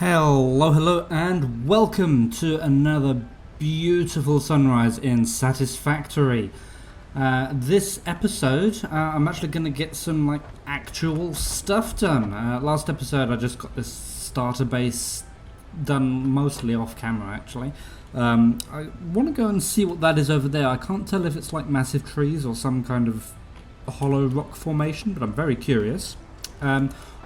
Hello, and welcome to another beautiful sunrise in Satisfactory. This episode, I'm actually going to get some actual stuff done. Last episode, I just got this starter base done mostly off camera. Actually, I want to go and see what that is over there. I can't tell if it's like massive trees or some kind of hollow rock formation, but I'm very curious.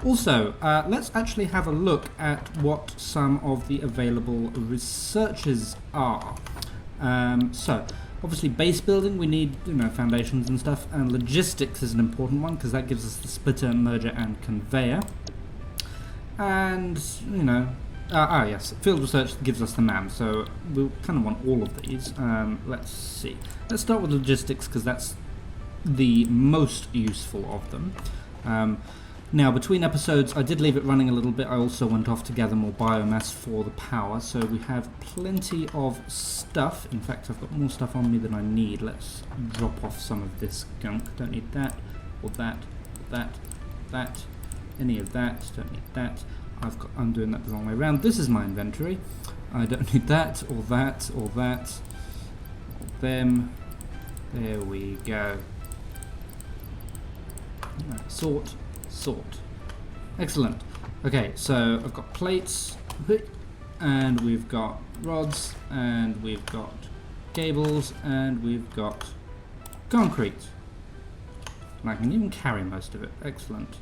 Also, let's actually have a look at what some of the available researches are. So, obviously base building, we need foundations and stuff, and logistics is an important one because that gives us the splitter, merger, and conveyor. And, yes, field research gives us the M.A.M, so we'll kind of want all of these. Let's see. Let's start with logistics because that's the most useful of them. Now, between episodes, I did leave it running a little bit. I also went off to gather more biomass for the power, so we have plenty of stuff. In fact, I've got more stuff on me than I need. Let's drop off some of this gunk. Don't need that, or that, that, any of that. Don't need that. I'm doing that the wrong way around. This is my inventory. I don't need that, or that, or that, or them. There we go. Right, sort. Excellent. Okay, so I've got plates, and we've got rods, and we've got cables, and we've got concrete. And I can even carry most of it. Excellent.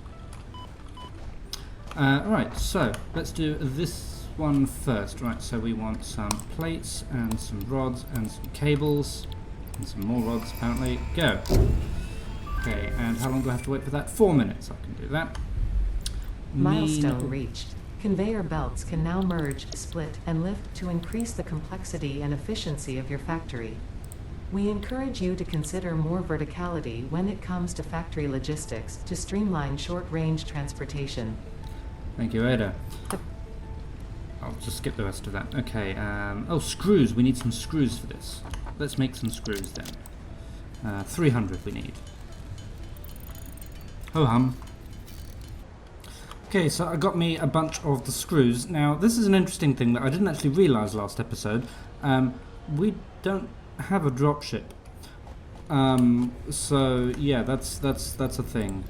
Right, so let's do this one first. Right, so we want some plates, and some rods, and some cables, and some more rods apparently. Go. Okay, and how long do I have to wait for that? 4 minutes. I can do that. Milestone reached. Conveyor belts can now merge, split, and lift to increase the complexity and efficiency of your factory. We encourage you to consider more verticality when it comes to factory logistics to streamline short-range transportation. Thank you, Ada. I'll just skip the rest of that. Okay, oh, screws. We need some screws for this. Let's make some screws then. 300 we need. Ho hum. Okay, so I got me a bunch of the screws. Now, this is an interesting thing that I didn't actually realise last episode. We don't have a dropship. So yeah, that's a thing.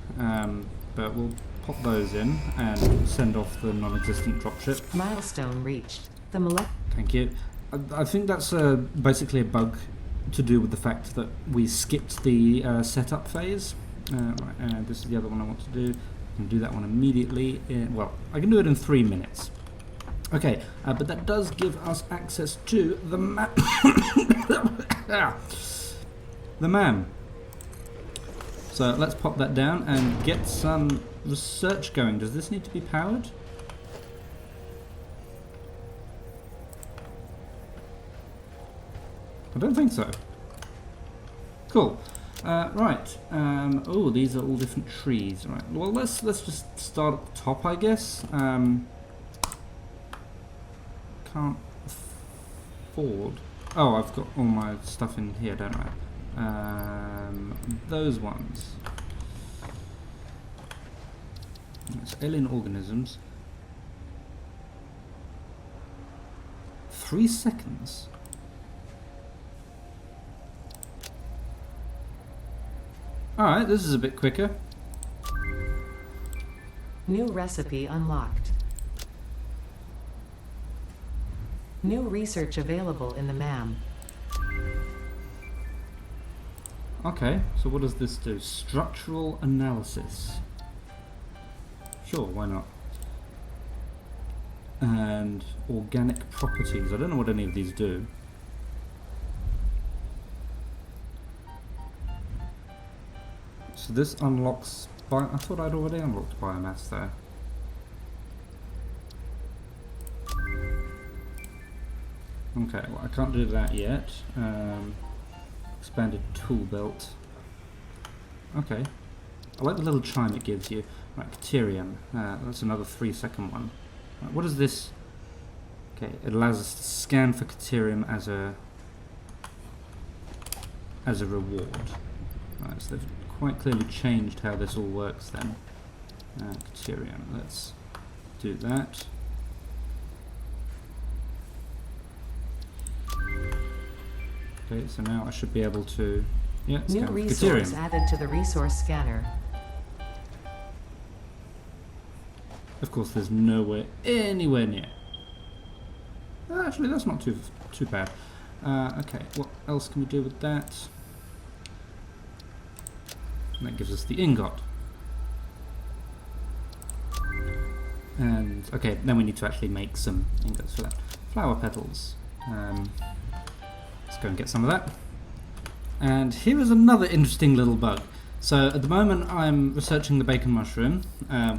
But we'll pop those in and send off the non-existent dropship. Milestone reached. Thank you. I think that's basically a bug to do with the fact that we skipped the setup phase. Right, this is the other one I want to do. I can do that one immediately. Well, I can do it in 3 minutes. Okay, but that does give us access to the the M.A.M. So let's pop that down and get some research going. Does this need to be powered? I don't think so. Cool. Right. Oh, these are all different trees. Right. Well, let's just start at the top, I guess. Can't afford. Oh, I've got all my stuff in here, don't I? Those ones. It's alien organisms. 3 seconds. Alright, this is a bit quicker. New recipe unlocked. New research available in the M.A.M. Okay, so what does this do? Structural analysis. Sure, why not? And organic properties. I don't know what any of these do. So this unlocks I thought I'd already unlocked biomass there. Okay, well I can't do that yet. Expanded tool belt. Okay. I like the little chime it gives you. Right, Caterium. That's another 3-second one. Right, what is this? Okay, it allows us to scan for Caterium as a reward. Right, so they've quite clearly changed how this all works then. Caterium, let's do that. Okay, so now I should be able to... Yeah, New scan resource Caterium. added to the resource scanner. Of course, there's nowhere anywhere near. Actually, that's not too bad. Okay, what else can we do with that? And that gives us the ingot. And, okay, then we need to actually make some ingots for that. Flower petals. Let's go and get some of that. And here is another interesting little bug. So at the moment I'm researching the bacon mushroom,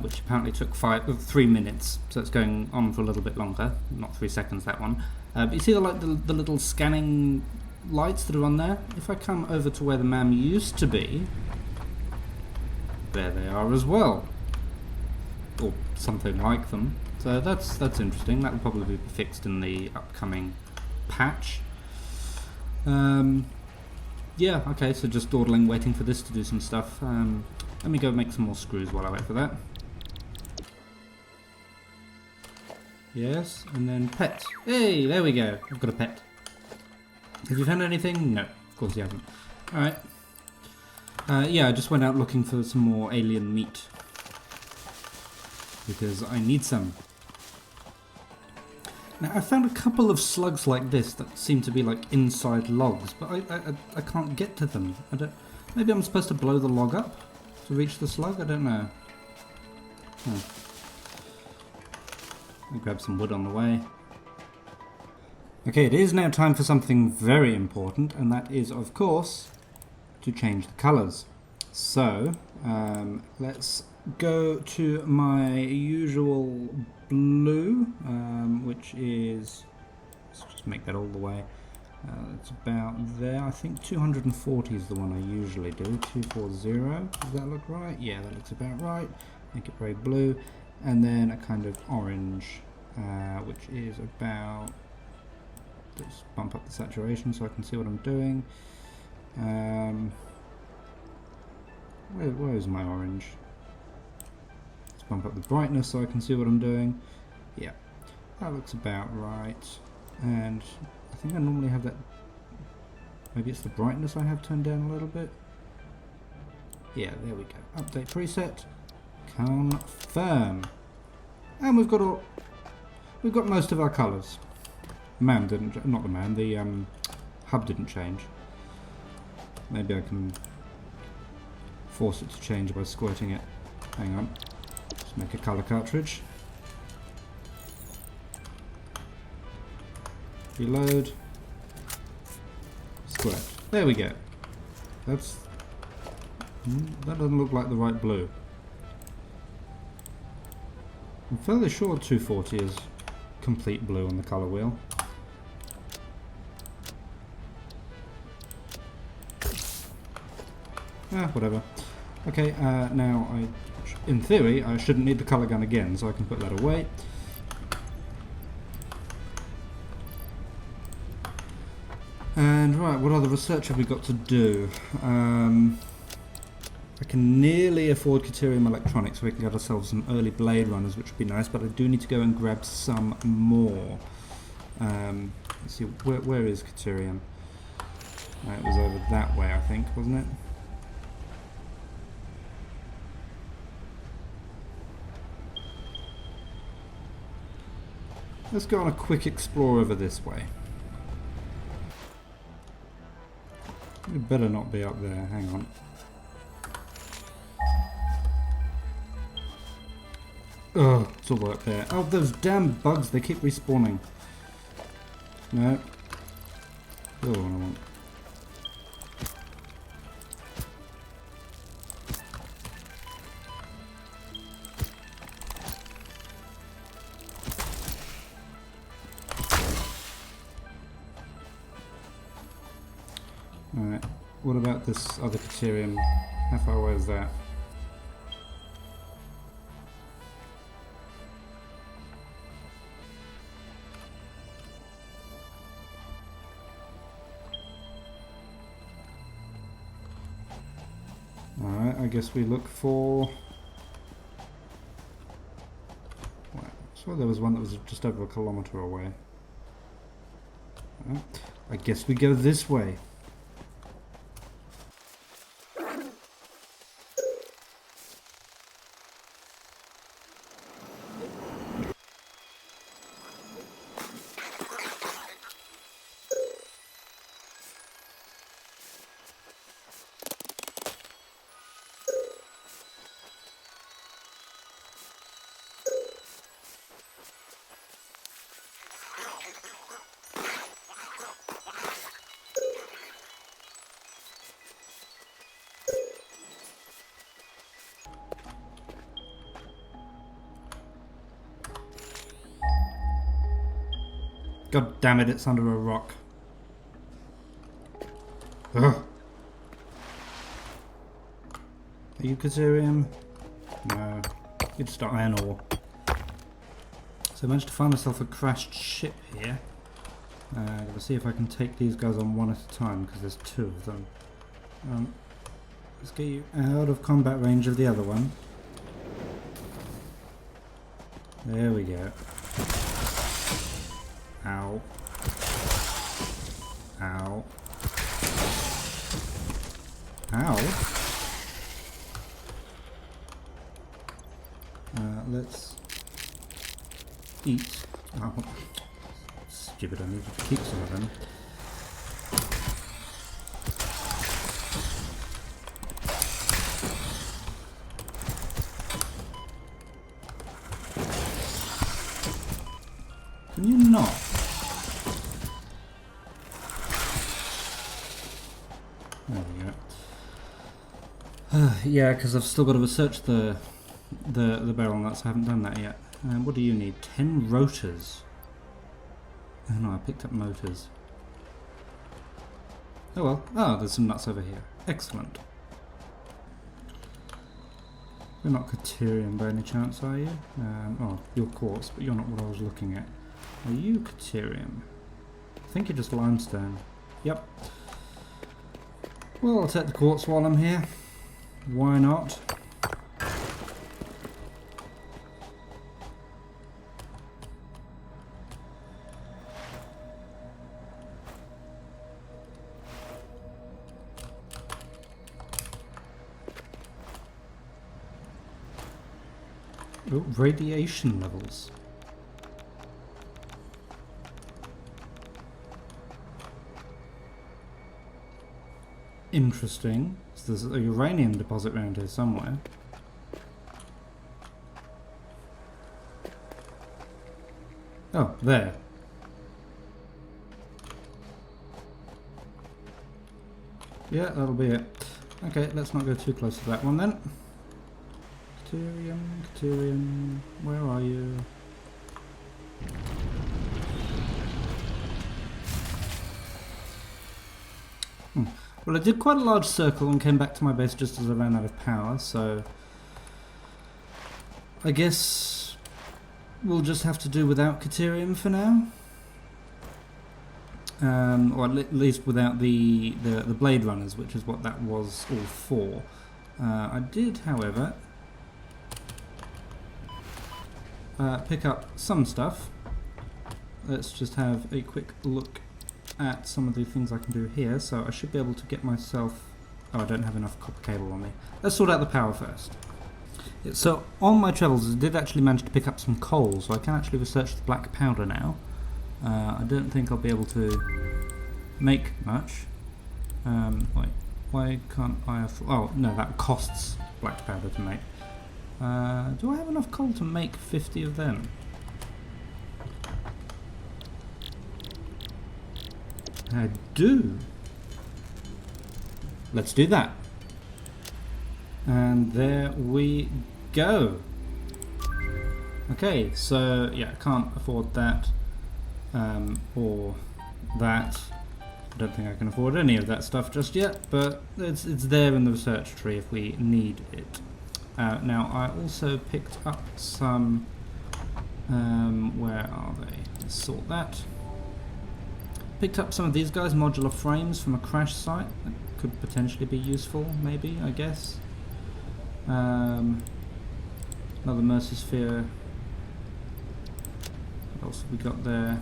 which apparently took 3 minutes, so it's going on for a little bit longer, not 3 seconds that one. But you see the little scanning lights that are on there? If I come over to where the M.A.M used to be, there they are as well. Or something like them. So that's interesting. That will probably be fixed in the upcoming patch. Yeah, okay, so just dawdling, waiting for this to do some stuff. Let me go make some more screws while I wait for that. Yes, and then pet. Hey, there we go. I've got a pet. Have you found anything? No, of course you haven't. Alright. Yeah, I just went out looking for some more alien meat. Because I need some. Now, I found a couple of slugs like this that seem to be like inside logs, but I can't get to them. Maybe I'm supposed to blow the log up to reach the slug? I don't know. I'll grab some wood on the way. Okay, it is now time for something very important, and that is, of course, to change the colours. So, let's go to my usual blue, which is, let's just make that all the way, it's about there. I think 240 is the one I usually do. 240, does that look right? Yeah, that looks about right. Make it very blue, and then a kind of orange, which is about, let's bump up the saturation so I can see what I'm doing. Where is my orange? Bump up the brightness so I can see what I'm doing. Yeah, that looks about right. And I think I normally have that, maybe it's the brightness I have turned down a little bit. Yeah, there we go. Update preset. Confirm. And we've got most of our colours. M.A.M didn't, not the M.A.M, the hub didn't change. Maybe I can force it to change by squirting it. Hang on. Make a colour cartridge. Reload. Squirt. There we go. That doesn't look like the right blue. I'm fairly sure 240 is complete blue on the colour wheel. Whatever. Okay, now in theory, I shouldn't need the colour gun again, so I can put that away. And right, what other research have we got to do? I can nearly afford Caterium electronics, so we can get ourselves some early Blade Runners, which would be nice, but I do need to go and grab some more. Let's see, where is Caterium? It was over that way, I think, wasn't it? Let's go on a quick explore over this way. It better not be up there, hang on. Ugh, it's all up there. Oh, those damn bugs, they keep respawning. No. Oh, I want. Alright, what about this other Caterium? How far away is that? Alright, I guess we look for... I swear there was one that was just over a kilometre away. Right. I guess we go this way. God damn it, it's under a rock. Ugh. Are you Caterium? No. You're just iron ore. So I managed to find myself a crashed ship here. Gotta see if I can take these guys on one at a time, because there's two of them. Let's get you out of combat range of the other one. There we go. Ow. Ow. Ow. Let's eat. Oh, stupid, I needed to keep some of them. Can you not? There we go. Yeah, because I've still got to research the barrel nuts. I haven't done that yet. What do you need? 10 rotors. Oh no, I picked up motors. Oh well. Oh, there's some nuts over here. Excellent. You're not Caterium by any chance, are you? Oh, you're quartz, but you're not what I was looking at. Are you Caterium? I think you're just limestone. Yep. Well, I'll take the quartz while I'm here. Why not? Oh, radiation levels. Interesting. So there's a uranium deposit around here somewhere. Oh, there. Yeah, that'll be it. Okay, let's not go too close to that one then. Caterium, Caterium, where are you? Well, I did quite a large circle and came back to my base just as I ran out of power, so I guess we'll just have to do without Caterium for now. Or at least without the Blade Runners, which is what that was all for. I did, however, pick up some stuff. Let's just have a quick look at some of the things I can do here. So I should be able to get myself... Oh, I don't have enough copper cable on me. Let's sort out the power first. So on my travels I did actually manage to pick up some coal, so I can actually research the black powder now. I don't think I'll be able to make much. Wait, why can't I afford... Oh, no, that costs black powder to make. Do I have enough coal to make 50 of them? I do. Let's do that. And there we go. Okay, so yeah, I can't afford that or that. I don't think I can afford any of that stuff just yet, but it's there in the research tree if we need it. Now I also picked up some, where are they? Let's sort that. Picked up some of these guys, modular frames from a crash site that could potentially be useful, maybe, I guess. Another Mercy-sphere. What else have we got there?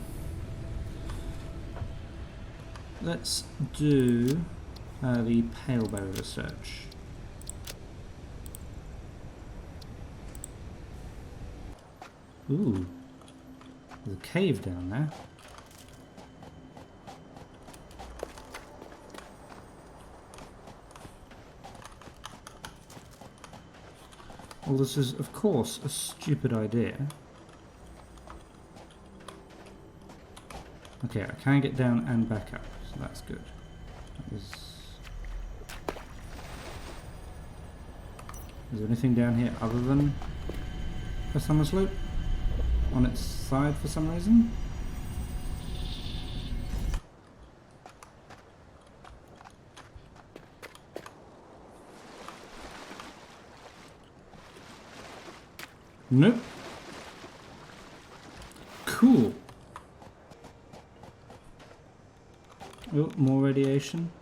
let's do the pale berry research. Ooh, there's a cave down there. Well, this is, of course, a stupid idea. Okay, I can get down and back up, so that's good. That was... Is there anything down here other than a summer slope on its side for some reason? Nope. Cool. Oh, more radiation.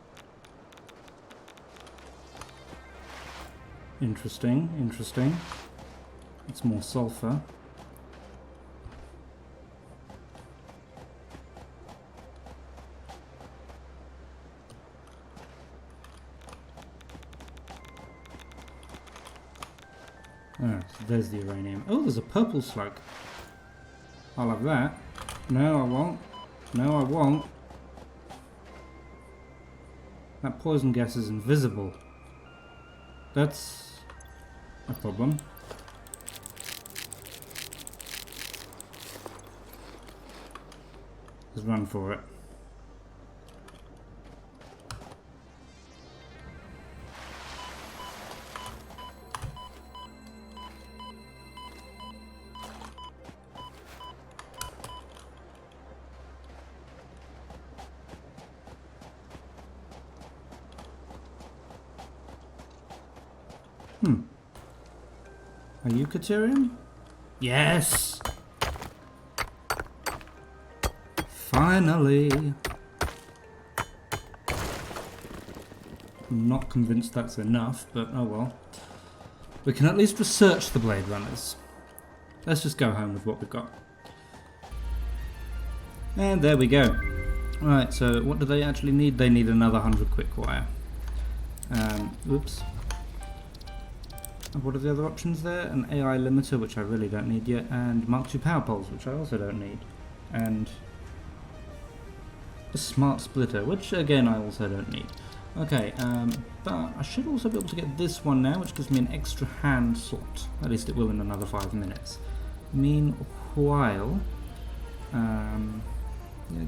Interesting, interesting. It's more sulfur. Ah, so there's the uranium. Oh, there's a purple slug. I'll have that. No, I won't. No, I won't. That poison gas is invisible. That's a problem. Let's run for it. Are you Caterium? Yes! Finally! I'm not convinced that's enough, but oh well. We can at least research the Blade Runners. Let's just go home with what we've got. And there we go. Right, so what do they actually need? They need another 100 quick wire. Oops. What are the other options there? An AI limiter, which I really don't need yet, and Mark II power poles, which I also don't need. And a smart splitter, which again I also don't need. Okay, but I should also be able to get this one now, which gives me an extra hand slot. At least it will in another 5 minutes. Meanwhile, yeah,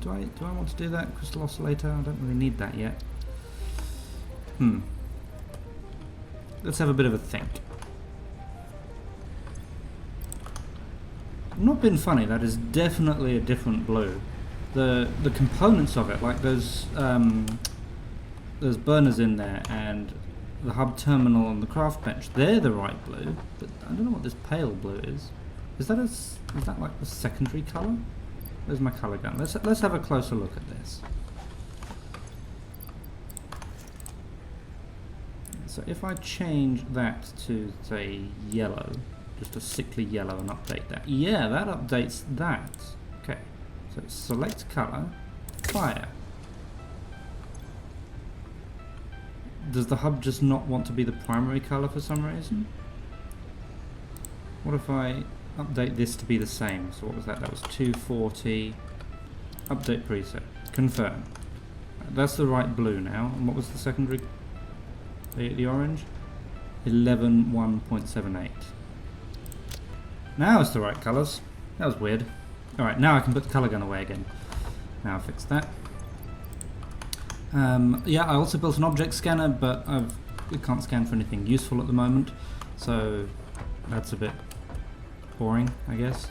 do I want to do that? Crystal oscillator? I don't really need that yet. Let's have a bit of a think. I'm not being funny, that is definitely a different blue. The components of it, like there's burners in there and the hub terminal and the craft bench, they're the right blue, but I don't know what this pale blue is. Is that like the secondary colour? Where's my colour gun? Let's have a closer look at this. So if I change that to, say, yellow, just a sickly yellow, and update that. Yeah, that updates that. Okay, so select colour, fire. Does the hub just not want to be the primary colour for some reason? What if I update this to be the same? So what was that? That was 240. Update preset. Confirm. That's the right blue now. And what was the secondary? The orange? 11.1.78. Now it's the right colours. That was weird. Alright, now I can put the colour gun away again. Now I fixed that. Yeah, I also built an object scanner, but we can't scan for anything useful at the moment. So that's a bit boring, I guess.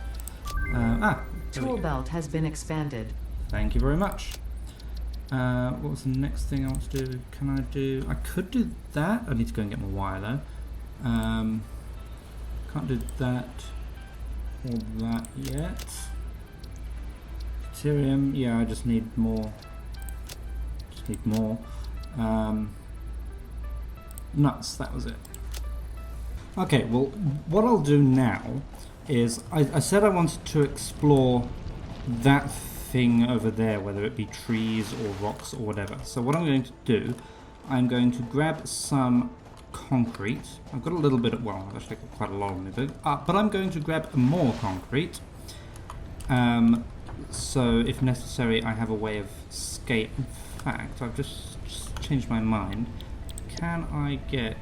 Tool belt has been expanded. Thank you very much. What was the next thing I want to do? Can I do... I could do that. I need to go and get my wire though. Can't do that or that yet. Caterium, yeah, I just need more. Just need more. Nuts, that was it. Okay, well, what I'll do now is... I said I wanted to explore that thing over there, whether it be trees or rocks or whatever. So what I'm going to do, I'm going to grab some concrete. I've got a little bit of, well, I've actually got quite a lot on me, but I'm going to grab more concrete. So if necessary, I have a way of escape. In fact, I've just changed my mind. Can I get,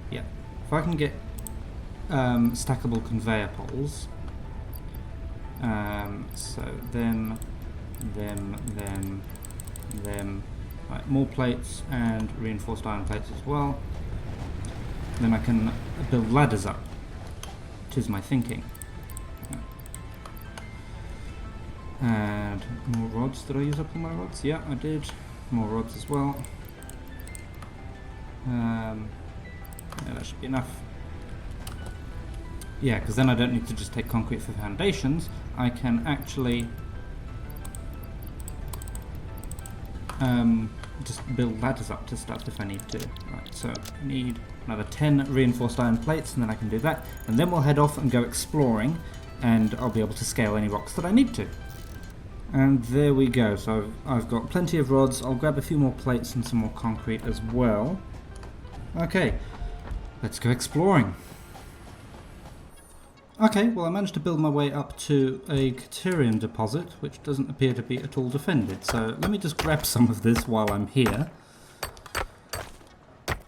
yeah, if I can get stackable conveyor poles, so them, right, more plates and reinforced iron plates as well. Then I can build ladders up. 'Tis my thinking. And more rods. Did I use up all my rods? Yeah, I did. More rods as well. Yeah, that should be enough. Yeah, because then I don't need to just take concrete for foundations. I can actually just build ladders up to stuff if I need to. Right, so I need another 10 reinforced iron plates, and then I can do that. And then we'll head off and go exploring, and I'll be able to scale any rocks that I need to. And there we go. So I've got plenty of rods. I'll grab a few more plates and some more concrete as well. Okay, let's go exploring. Okay, well I managed to build my way up to a Caterium deposit, which doesn't appear to be at all defended. So let me just grab some of this while I'm here.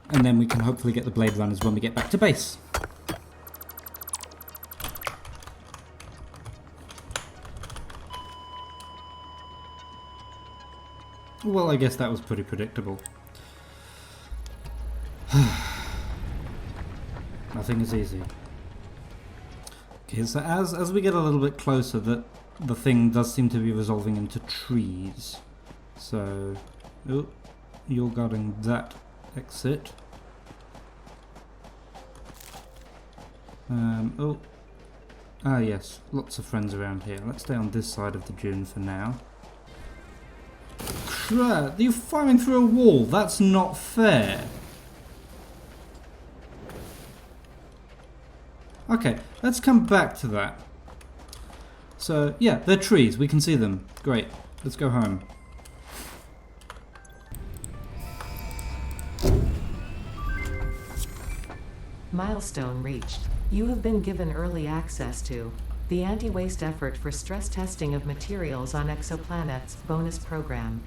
And then we can hopefully get the blade runners when we get back to base. Well, I guess that was pretty predictable. Nothing is easy. Okay, so as we get a little bit closer, the thing does seem to be resolving into trees. So, oh, you're guarding that exit. Oh, ah yes, lots of friends around here. Let's stay on this side of the dune for now. Crap, you're firing through a wall. That's not fair. Okay, let's come back to that. So, yeah, they're trees. We can see them. Great. Let's go home. Milestone reached. You have been given early access to the anti-waste effort for stress testing of materials on exoplanets bonus program.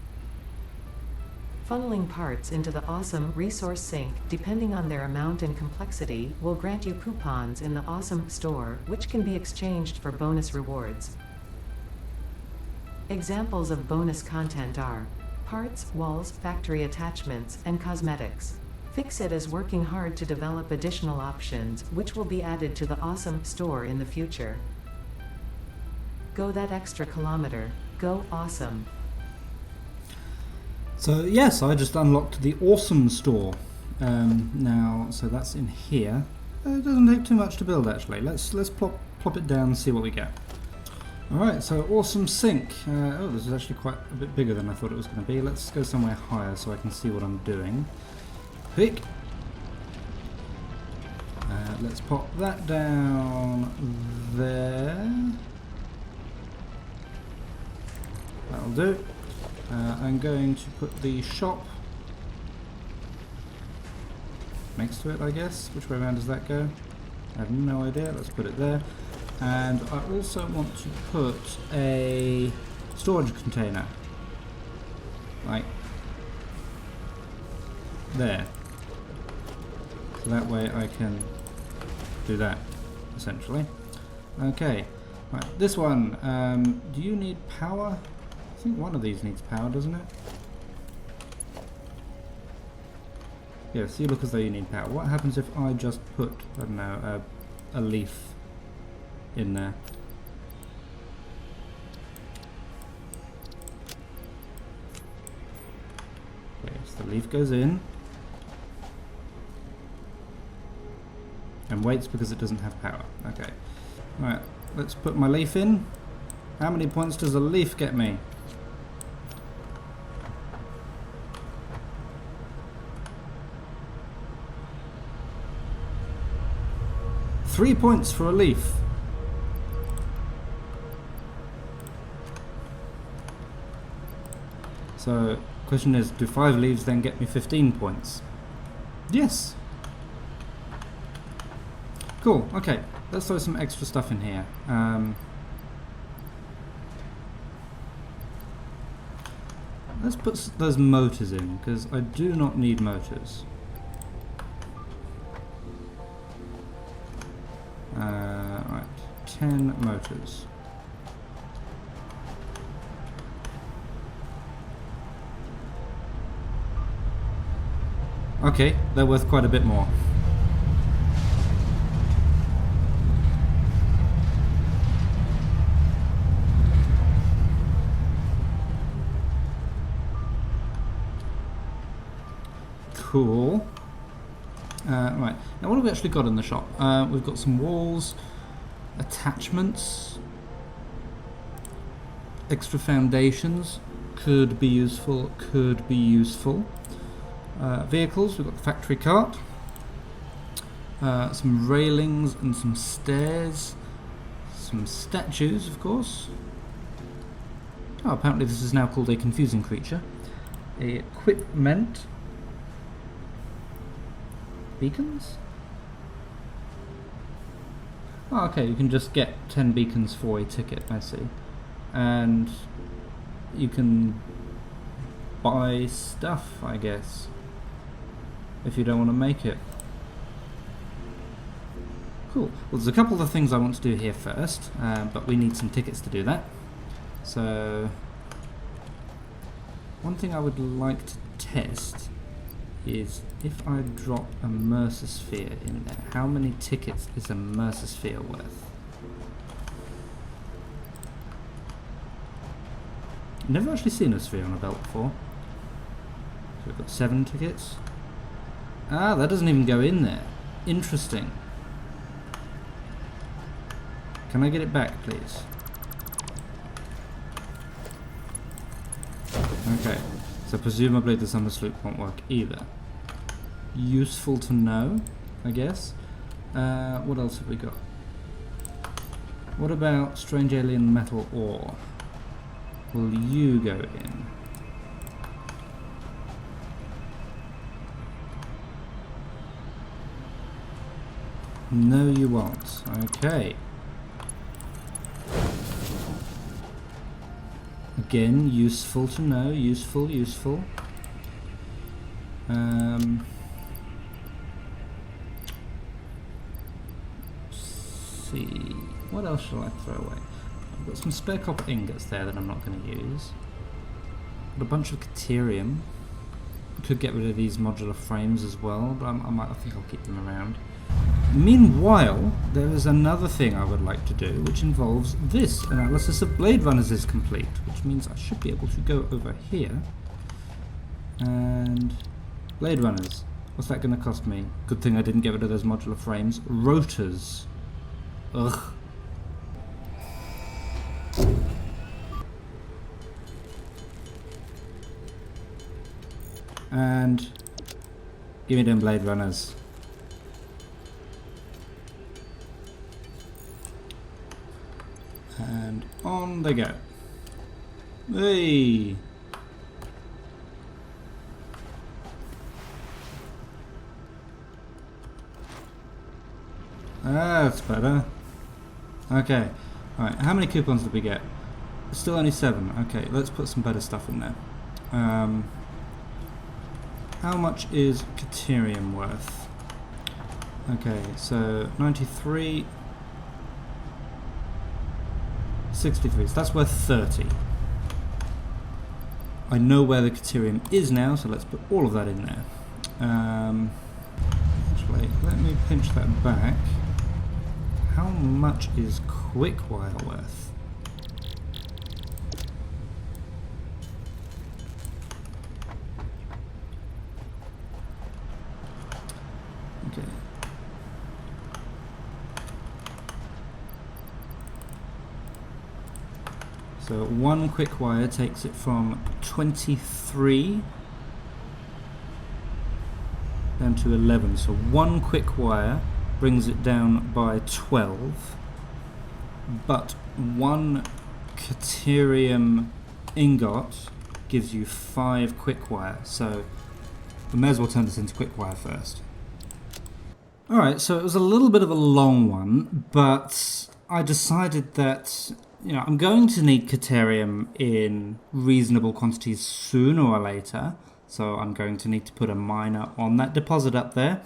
Funneling parts into the A.W.E.S.O.M.E resource sink, depending on their amount and complexity, will grant you coupons in the A.W.E.S.O.M.E store, which can be exchanged for bonus rewards. Examples of bonus content are parts, walls, factory attachments, and cosmetics. Fixit is working hard to develop additional options, which will be added to the A.W.E.S.O.M.E store in the future. Go that extra kilometer. Go A.W.E.S.O.M.E. So yes, I just unlocked the A.W.E.S.O.M.E store. Now, so that's in here. It doesn't take too much to build actually. Let's plop it down and see what we get. Alright, so A.W.E.S.O.M.E sink. Oh, this is actually quite a bit bigger than I thought it was going to be. Let's go somewhere higher so I can see what I'm doing. Pick. Let's pop that down there. That'll do. I'm going to put the shop next to it, I guess. Which way around does that go? I have no idea. Let's put it there. And I also want to put a storage container. Like there. So that way I can do that, essentially. Okay. Right, this one. Do you need power? I think one of these needs power, doesn't it? Yes, you look as though you need power. What happens if I just put, I don't know, a leaf in there? Okay, so the leaf goes in. And waits because it doesn't have power. Okay. Right, let's put my leaf in. How many points does a leaf get me? Three points for a leaf. So, question is, do 5 leaves then get me 15 points? Yes. Cool, okay. Let's throw some extra stuff in here. Let's put those motors in, because I do not need motors. Right, 10 motors. Okay, they're worth quite a bit more. Cool. Right, now what have we actually got in the shop? We've got some walls, attachments, extra foundations, could be useful, could be useful. Vehicles, we've got the factory cart, some railings and some stairs, some statues of course. Oh, apparently this is now called a confusing creature. Equipment. Beacons? Oh, okay, you can just get 10 beacons for a ticket, I see. And you can buy stuff, I guess, if you don't want to make it. Cool. Well, there's a couple of things I want to do here first, but we need some tickets to do that. So, one thing I would like to test is if I drop a Mercer-sphere in there, how many tickets is a Mercer-sphere worth? Never actually seen a sphere on a belt before. So we've got 7 tickets. Ah, that doesn't even go in there. Interesting. Can I get it back, please? Okay, so presumably the summer sloop won't work either. Useful to know, I guess. What else have we got? What about strange alien metal ore? Will you go in? No, you won't. Okay. Again, useful to know. Useful, useful. See. What else shall I throw away? I've got some spare copper ingots there that I'm not going to use. Got a bunch of Caterium. Could get rid of these modular frames as well, but I think I'll keep them around. Meanwhile, there is another thing I would like to do, which involves this. Analysis of Blade Runners is complete, which means I should be able to go over here. And Blade Runners. What's that going to cost me? Good thing I didn't get rid of those modular frames. Rotors. Ugh. And give me them Blade Runners. And on they go. Hey! That's better. Okay. Alright, how many coupons did we get? Still only 7. Okay, let's put some better stuff in there. How much is Caterium worth? Okay, so 93... 63, so that's worth 30. I know where the Caterium is now, so let's put all of that in there. Actually, let me pinch that back. How much is Quickwire worth? Okay. So one Quickwire takes it from 23 down to 11. So one Quickwire brings it down by 12, but one Caterium ingot gives you 5 quick wire, so we may as well turn this into quick wire first. Alright, so it was a little bit of a long one, but I decided that, you know, I'm going to need Caterium in reasonable quantities sooner or later, so I'm going to need to put a miner on that deposit up there,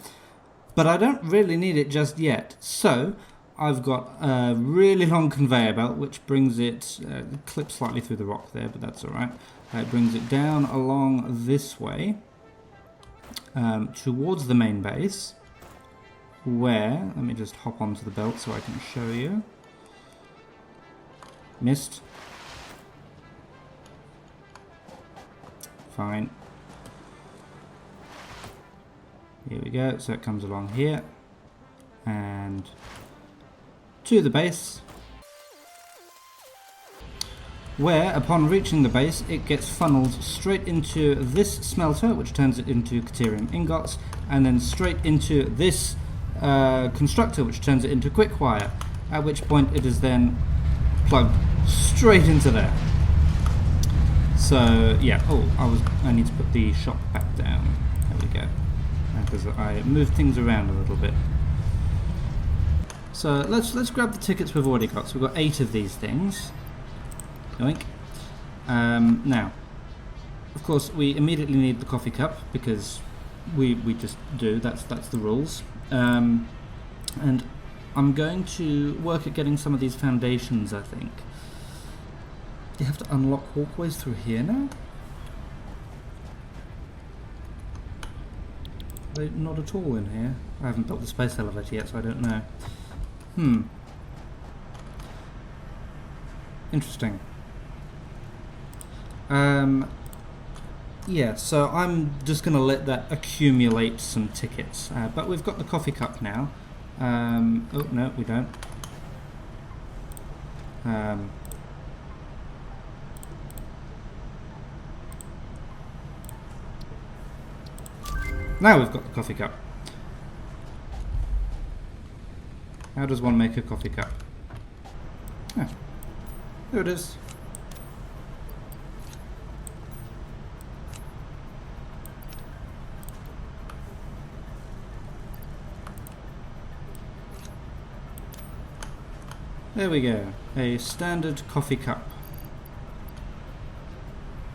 but I don't really need it just yet. So I've got a really long conveyor belt which brings it, clips slightly through the rock there, but that's alright. It brings it down along this way towards the main base, where, let me just hop onto the belt so I can show you. Missed. Fine. Here we go, so it comes along here and to the base, where upon reaching the base it gets funneled straight into this smelter, which turns it into Caterium ingots, and then straight into this constructor, which turns it into quick wire, at which point it is then plugged straight into there. So yeah, I need to put the shop back down. There we go, because I moved things around a little bit. So let's grab the tickets we've already got. So we've got 8 of these things. Yoink. Now, of course, we immediately need the coffee cup because we just do. That's the rules. And I'm going to work at getting some of these foundations, I think. Do you have to unlock walkways through here now? Are they not at all in here? I haven't built the space elevator yet, so I don't know. Interesting. Yeah, so I'm just going to let that accumulate some tickets. But we've got the coffee cup now. Oh, no, we don't. Now we've got the coffee cup. How does one make a coffee cup? Ah, there it is. There we go, a standard coffee cup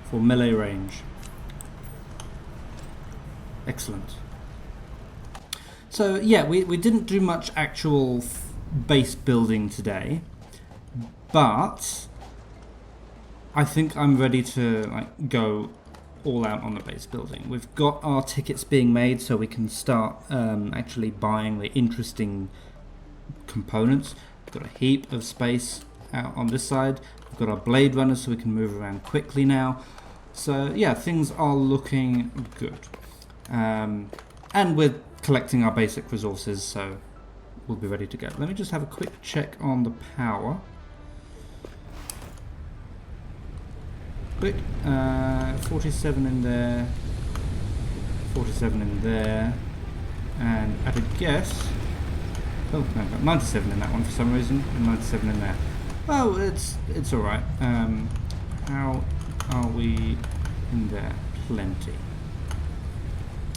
for melee range. Excellent. So yeah, we didn't do much actual base building today, but I think I'm ready to go all out on the base building. We've got our tickets being made, so we can start actually buying the interesting components. We've got a heap of space out on this side. We've got our blade runners, so we can move around quickly now. So yeah, things are looking good. And we're collecting our basic resources, so we'll be ready to go. Let me just have a quick check on the power. Quick, 47 in there, 47 in there, and at a guess, oh no, I've got 97 in that one for some reason, and 97 in there. Oh, it's alright. How are we in there? Plenty.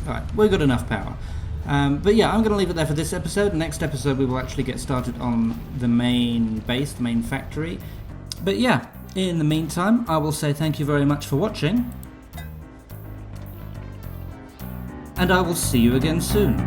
Alright, we've got enough power. But yeah, I'm going to leave it there for this episode. Next episode we will actually get started on the main base, the main factory. But yeah, in the meantime, I will say thank you very much for watching. And I will see you again soon.